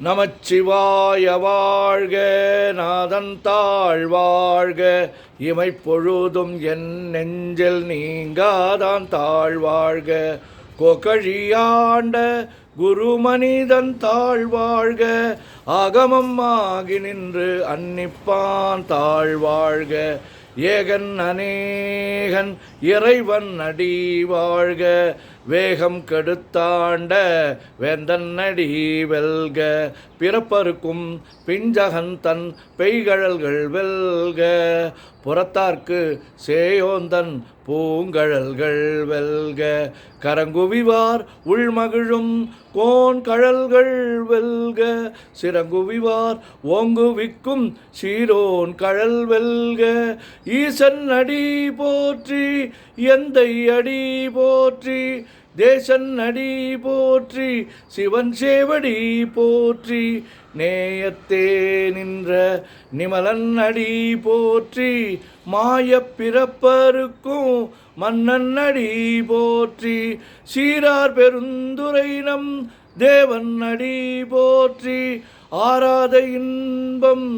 நமச்சிவாய வாழ்க, நாதன் தாழ் வாழ்க, இமைப்பொழுதும் என் நெஞ்சில் நீங்காதான் தாழ் வாழ்க. கோகழியாண்ட குருமனிதன் தாழ் வாழ்க, ஆகமம் ஆகி நின்று அன்னிப்பான் தாழ் வாழ்க. ஏகன் அநேகன் இறைவன் அடி வாழ்க, வேகம் கெடுத்தாண்ட வேந்தன் அடி வெல்க. பிறப்பருக்கும் பிஞ்சகன் தன் பெய்கழல்கள் வெல்க, புறத்தார்க்கு சேயோந்தன் பூங்கழல்கள் வெல்க. கரங்குவிவார் உள்மகிழும் கோன் கழல்கள் வெல்க, சிறங்குவிவார் ஓங்குவிக்கும் சீரோன் கழல் வெல்க. ஈசன் அடி போற்றி, எந்தை அடி போற்றி, தேசன் அடி போற்றி, சிவன் சேவடி போற்றி, நேயத்தே நின்ற நிமலன் அடி போற்றி, மாயப் பிறப்பருக்கும் மன்னன் அடி போற்றி, சீரார் பெருந்துரை நம் தேவன் அடி போற்றி, ஆராத இன்பம்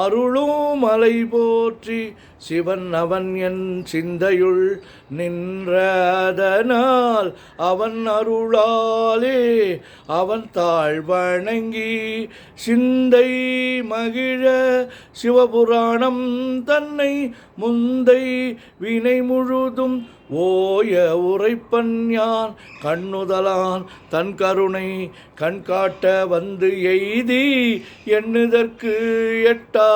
அருளும் மலை போற்றி. சிவன் அவன் என் சிந்தையுள் நின்றதனால் அவன் அருளாலே அவன் தாழ் வணங்கி சிந்தை மகிழ சிவபுராணம் தன்னை முந்தை வினை முழுதும் ஓய உரைப்பன் யான். கண்ணுதலான் தன் கருணை கண்காட்ட வந்து எய்தி எண்ணுதற்கு எட்டா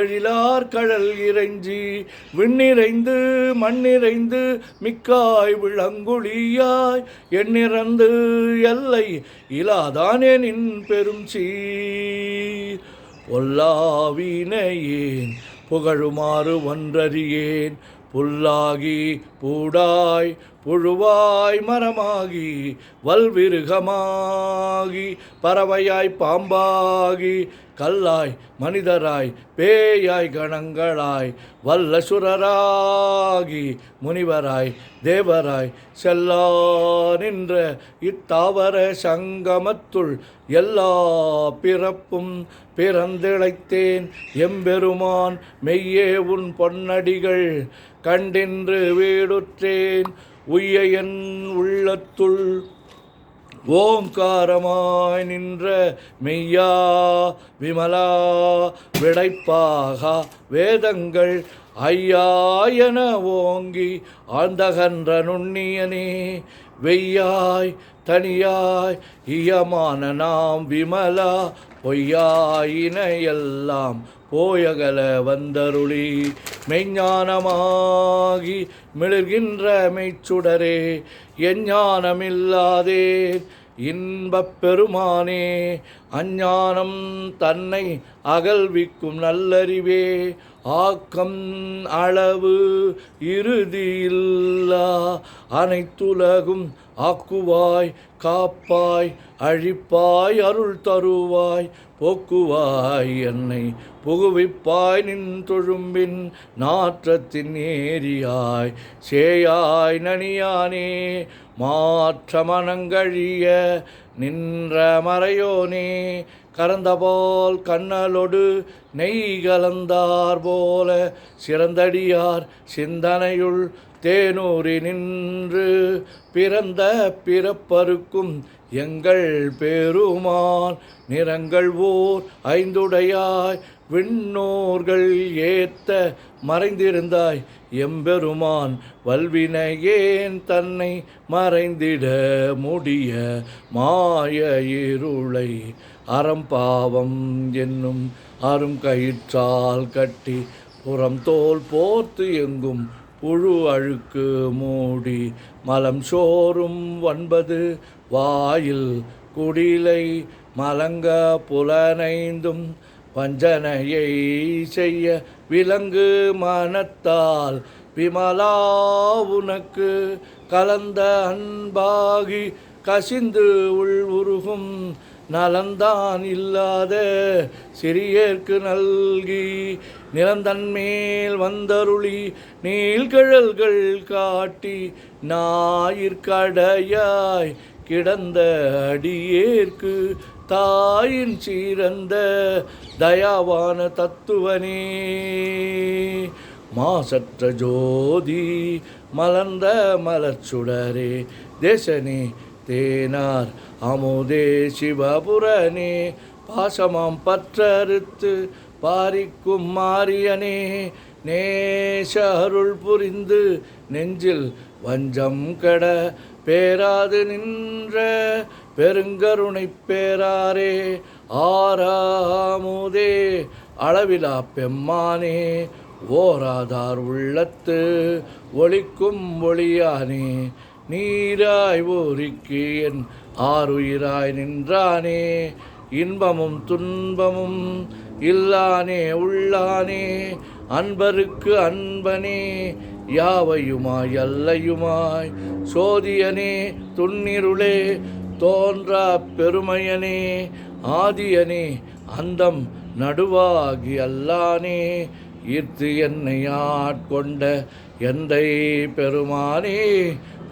எழிலார் கழல் இறைஞ்சி விண்ணிறைந்து மண்ணிறைந்து மிக்காய் விளங்குழியாய் எண்ணிறந்து எல்லை இலாதானே நின் பெரும் சீர். பொல்லாவினையேன் புகழுமாறு ஒன்றறியேன், புல்லாகி பூடாய் புழுவாய் மரமாகி வல்விருகமாகி பறவையாய் பாம்பாகி கல்லாய் மனிதராய் பேயாய் கணங்களாய் வல்லசுரராகி முனிவராய் தேவராய் செல்லா நின்ற இத்தாவர சங்கமத்துள் எல்லா பிறப்பும் பிறந்திழைத்தேன் எம்பெருமான். மெய்யே உன் பொன்னடிகள் கண்டின்று வீடுற்றேன், உய்ய என் உள்ளத்துள் ஓங்காரமாய் நின்ற மெய்யா விமலா விடைப்பாகா வேதங்கள் ஐயாயன ஓங்கி ஆழ்ந்தகன்ற நுண்ணியனே. வெய்யாய் தனியாய் இயமான நாம் விமலா, பொய்யாயின எல்லாம் போயகல வந்தருளி மெய்ஞானமாகி மிளர்கின்ற மெய்ச்சுடரே. எஞ்ஞானமில்லாதேன் இன்பப் பெருமானே, அஞ்ஞானம் தன்னை அகல்விக்கும் நல்லறிவே. ஆக்கம் அளவு இறுதியில்லா அனைத்துலகும் ஆக்குவாய் காப்பாய் அழிப்பாய் அருள் தருவாய் போக்குவாய் என்னை புகுவிப்பாய் நின் தொழும்பின் நாற்றத்தின் ஏரியாய் சேயாய் நனியானே. மாற்ற மனங்கழிய நின்ற மறையோனே, கறந்தபோல் கண்ணலொடு நெய் கலந்தார் போல சிறந்தடியார் சிந்தனையுள் தேனூரி நின்று பிறந்த பிறப்பருக்கும் எங்கள் பெருமான். நிறங்கள் ஓர் ஐந்துடையாய் விண்ணோர்கள் ஏத்த மறைந்திருந்தாய் எம்பெருமான். வல்வினையேன் தன்னை மறைந்திட முடிய மாய இருளை அறம்பாவம் என்னும் அரும் கயிற்றால் கட்டி புறம் தோல் போர்த்து எங்கும் புழு அழுக்கு மூடி மலம் சோறும் 9 வாயில் குடிலை மலங்க புலனைந்தும் வஞ்சனையை செய்ய விலங்கு மனத்தால் விமலா உனக்கு கலந்த அன்பாகி கசிந்து உள் உருகும் நலந்தான் இல்லாத சிறியேற்கு நல்கி நிலந்தன்மேல் வந்தருளி நீள்கழல்கள் காட்டி ஞாயிற்கடையாய் கிடந்த அடியேற்கு தாயின் சீரந்த தயாவான தத்துவனே. மாசற்ற ஜோதி மலர்ந்த மலர்ச்சுடரே, தேசனே தேனார் அமுதே சிவபுரனே, பாசமாம் பற்றறுத்து பாரிக்கும் மாரியனே, நேச அருள் புரிந்து நெஞ்சில் வஞ்சம் கட பேராது நின்ற பெருங்கருணை பேராரே, ஆறாமுதே அளவிலா பெம்மானே, ஓராதார் உள்ளத்து ஒளிக்கும் ஒளியானே, நீராய் ஊரிக்கு என் ஆறுயிராய் நின்றானே, இன்பமும் துன்பமும் இல்லானே உள்ளானே, அன்பருக்கு அன்பனே யாவையுமாய் அல்லையுமாய், சோதியனே துன்னிருளே தோன்றா பெருமையனே, ஆதியனே அந்தம் நடுவாகி அல்லானே, ஈர்த்து என்னை ஆட்கொண்ட எந்தை பெருமானே,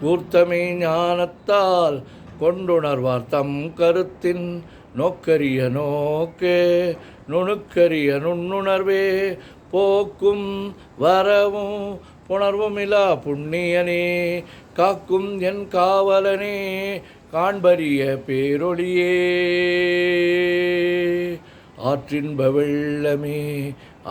கூர்த்தமே ஞானத்தால் கொண்டுணர்வார் தம் கருத்தின், நோக்கரிய நோக்கே நுணுக்கரிய நுண்ணுணர்வே, போக்கும் வரவும் புணர்வுமிலா புண்ணியனே, காக்கும் என் காவலனே காண்பரிய பேரொளியே, ஆற்றின்ப வெள்ளமே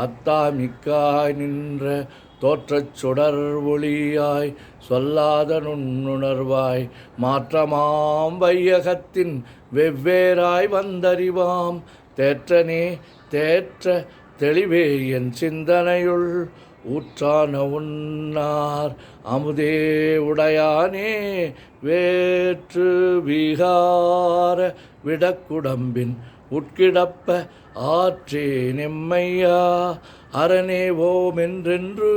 அத்தாமிக்காய் நின்ற தோற்றச் சுடர் ஒளியாய், சொல்லாத நுண்ணுணர்வாய் மாற்றமாம் வையகத்தின் வெவ்வேறாய் வந்தறிவாம், தேற்றனே தேற்ற தெளிவே என் சிந்தனையுள், ஊற்றான உன்னார் அமுதே உடையானே, வேற்று விகார விடக்குடம்பின் உட்கிடப்ப ஆற்றே நெம்மையா, அரணே ஓமென்றென்று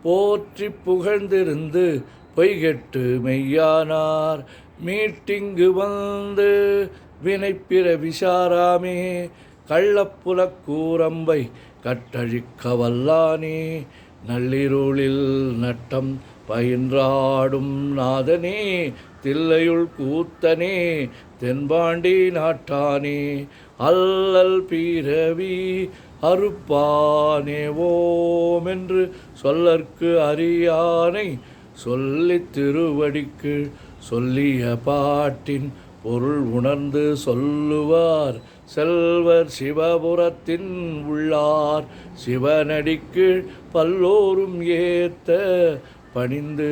போற்றி புகழ்ந்திருந்து பொய்கெட்டு மெய்யானார், மீட்டிங்கு வந்து வினைப்பிற விசாராமே, கள்ளப்புலக் கூரம்பை கட்டழிக்க வல்லானே, நள்ளிருளில் நட்டம் பயின்றாடும் நாதனே, தில்லையுள் கூத்தனே தென்பாண்டி நாட்டானே, அல்லல் பீரவி அறுப்பானே ஓமென்று சொல்லற்கு அறியானை, சொல்லித் திருவடிக்கு சொல்லிய பாட்டின் பொருள் உணர்ந்து சொல்லுவார் செல்வர் சிவபுரத்தின் உள்ளார், சிவனடிக்கு பல்லோரும் ஏத்த பணிந்து.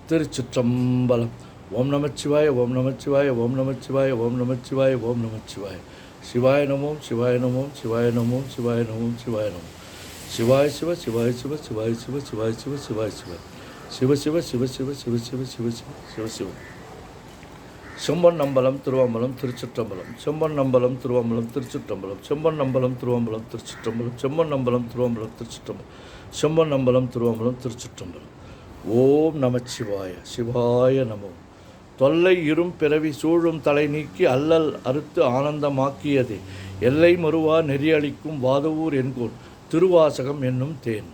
திருச்சிற்றம்பலம். ஓம் நமச்சிவாய ஓம் நமச்சிவாய ஓம் நமச்சிவாய ஓம் நமச்சிவாய ஓம் நமச்சிவாய. சிவாய நமோம் சிவாய நமோம் சிவாய நமோம் சிவாய நமோம் சிவாய நமோம். சிவாய சிவ சிவாய சிவ சிவாய சிவ சிவாய சிவ சிவாய சிவ சிவ சிவ சிவ சிவ சிவ சிவ சிவ சிவ சிவ சிவ. செம்பொன்னம்பலம் திருவம்பலம் திருச்சிற்றம்பலம். செம்பொன்னம்பலம் திருவம்பலம் திருச்சிற்றம்பலம். செம்பொன்னம்பலம் திருவம்பலம் திருச்சிற்றம்பலம். செம்பொன்னம்பலம் திருவம்பலம் திருச்சிற்றம்பலம். செம்பொன்னம்பலம் திருவம்பலம் திருச்சிற்றம்பலம். ஓம் நமச்சிவாய. சிவாய நமோ. தொல்லை இரும் பிறவி சூழும் தலை நீக்கி அல்லல் அறுத்து ஆனந்தமாக்கியதே, எல்லை மறுவா நெறியளிக்கும் வாதவூர் என்கோள் திருவாசகம் என்னும் தேன்.